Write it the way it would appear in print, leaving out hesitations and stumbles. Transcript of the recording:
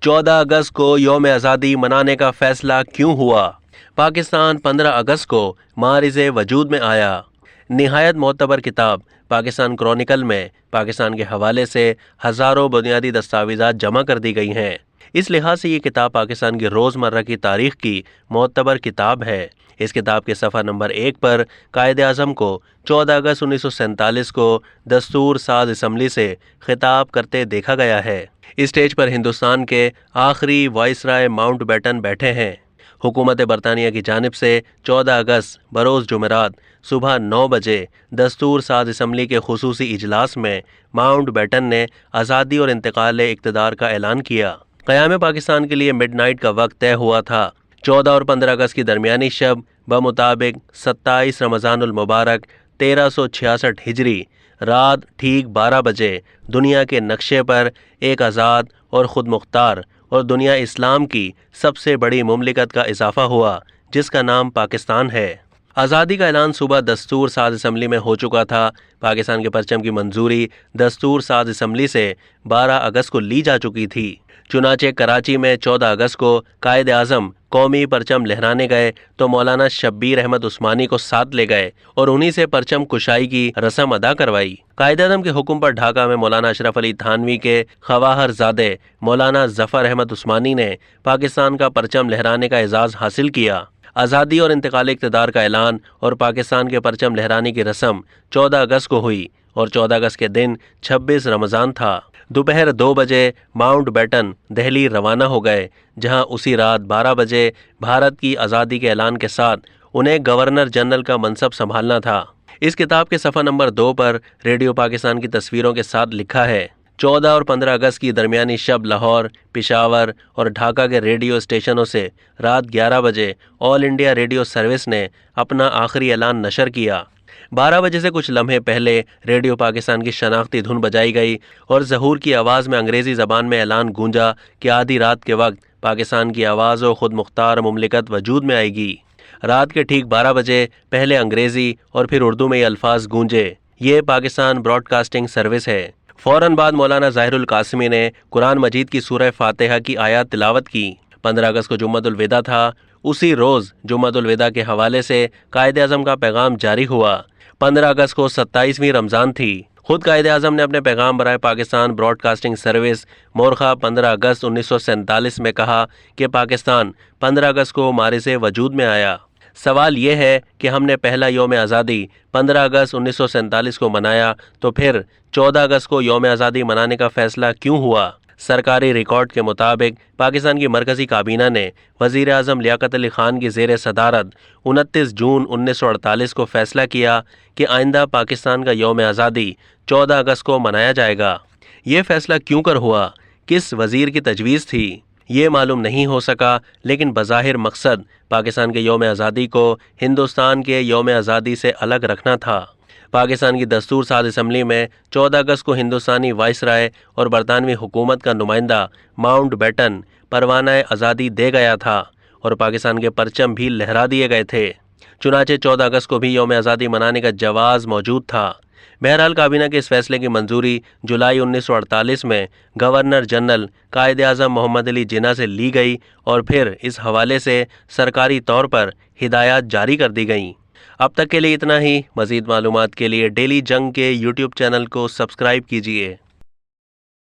14 अगस्त को यौम आज़ादी मनाने का फैसला क्यों हुआ? पाकिस्तान 15 अगस्त को मारिज़े वजूद में आया। निहायत मोतबर किताब पाकिस्तान क्रॉनिकल में पाकिस्तान के हवाले से हज़ारों बुनियादी दस्तावेज़ात जमा कर दी गई हैं। इस लिहाज से ये किताब पाकिस्तान की रोज़मर्रा की तारीख़ की मोतबर किताब है। इस किताब के सफ़ा नंबर 1 पर कायद-ए-आज़म को 14 अगस्त 1947 को दस्तूर साज असम्बली से खिताब करते देखा गया है। इस स्टेज पर हिंदुस्तान के आखिरी वाइसराय माउंट बैटन बैठे हैं। हुकूमत बरतानिया की जानिब से 14 अगस्त बरोज़ जुमेरात सुबह 9 बजे दस्तूर साज असम्बली के खुसूसी इजलास में माउंट बैटन ने आज़ादी और इंतकाल इक़्तिदार का ऐलान किया। क़याम पाकिस्तान के लिए मिडनाइट का वक्त तय हुआ था। 14 और 15 अगस्त की दरमियानी शब बमुताबिक 27 रमज़ानुल मुबारक 1366 हिजरी रात ठीक 12 बजे दुनिया के नक्शे पर एक आज़ाद और ख़ुद मुख्तार और दुनिया इस्लाम की सबसे बड़ी मुमलिकत का इजाफ़ा हुआ, जिसका नाम पाकिस्तान है। आज़ादी का ऐलान सुबह दस्तूर साज असम्बली में हो चुका था। पाकिस्तान के परचम की मंजूरी दस्तूर साज असम्बली से 12 अगस्त को ली जा चुकी थी। चुनाचे कराची में 14 अगस्त को कायद आज़म कौमी परचम लहराने गए तो मौलाना शब्बीर अहमद उस्मानी को साथ ले गए और उन्हीं से परचम कुशाई की रस्म अदा करवाई। कायद आज़म के हुक्म पर ढाका में मौलाना अशरफ अली थानवी के खवाहर ज़ादे मौलाना ज़फ़र अहमद उस्मानी ने पाकिस्तान का परचम लहराने का एजाज़ हासिल किया। आज़ादी और इंतकाल इक़्तिदार का ऐलान और पाकिस्तान के परचम लहराने की रस्म 14 अगस्त को हुई और 14 अगस्त के दिन 26 रमज़ान था। दोपहर 2 बजे माउंट बैटन दिल्ली रवाना हो गए, जहां उसी रात 12 बजे भारत की आज़ादी के ऐलान के साथ उन्हें गवर्नर जनरल का मनसब संभालना था। इस किताब के सफ़ा नंबर 2 पर रेडियो पाकिस्तान की तस्वीरों के साथ लिखा है, 14 और 15 अगस्त की दरमियानी शब लाहौर, पेशावर और ढाका के रेडियो स्टेशनों से रात 11 बजे ऑल इंडिया रेडियो सर्विस ने अपना आखिरी ऐलान नशर किया। 12 बजे से कुछ लम्हे पहले रेडियो पाकिस्तान की शनाख्ती धुन बजाई गई और ज़हूर की आवाज़ में अंग्रेज़ी ज़बान में ऐलान गूंजा कि आधी रात के वक्त पाकिस्तान की आवाज़ और ख़ुद मुख्तार मुमलिकत वजूद में आएगी। रात के ठीक 12 बजे पहले अंग्रेज़ी और फिर उर्दू में ये अल्फाज गूंजे, ये पाकिस्तान ब्रॉडकास्टिंग सर्विस है। फ़ौरन बाद मौलाना ज़ाहिरुल कासिमी ने कुरान मजीद की सूरह फातिहा की आयत तिलावत की। 15 अगस्त को जुम्मतुल विदा था। उसी रोज़ जुम्मतुल विदा के हवाले से कायद आज़म का पैगाम जारी हुआ। 15 अगस्त को 27वीं रमज़ान थी। खुद कायद आज़म ने अपने पैगाम बराए पाकिस्तान ब्रॉडकास्टिंग सर्विस मोरखा 15 अगस्त 1947 में कहा कि पाकिस्तान 15 अगस्त को मारिज़े वजूद में आया। सवाल ये है कि हमने पहला यौम आज़ादी 15 अगस्त 1947 को मनाया, तो फिर 14 अगस्त को यौम आज़ादी मनाने का फ़ैसला क्यों हुआ? सरकारी रिकॉर्ड के मुताबिक पाकिस्तान की मरकज़ी काबीना ने वज़ीर आज़म लियाकत अली ख़ान की ज़ेर सदारत 29 जून 1948 को फ़ैसला किया कि आइंदा पाकिस्तान का यौम आज़ादी 14 अगस्त को मनाया जाएगा। ये फ़ैसला क्यों कर हुआ? किस वज़ीर की तजवीज़ थी? ये मालूम नहीं हो सका, लेकिन बज़ाहिर मकसद पाकिस्तान के यौम आज़ादी को हिंदुस्तान के यौम आज़ादी से अलग रखना था। पाकिस्तान की दस्तूर साज असम्बली में 14 अगस्त को हिंदुस्तानी वाइसराय और बरतानवी हुकूमत का नुमाइंदा माउंट बैटन परवाना आज़ादी दे गया था और पाकिस्तान के परचम भी लहरा दिए गए थे। चुनाचे 14 अगस्त को भी यौम आज़ादी मनाने का जवाज़ मौजूद था। बहरहाल काबीना के इस फैसले की मंजूरी जुलाई 1948 में गवर्नर जनरल कायद आज़म मोहम्मद अली जिन्ना से ली गई और फिर इस हवाले से सरकारी तौर पर हिदायत जारी कर दी गईं। अब तक के लिए इतना ही। मज़ीद मालूमात के लिए डेली जंग के यूट्यूब चैनल को सब्सक्राइब कीजिए।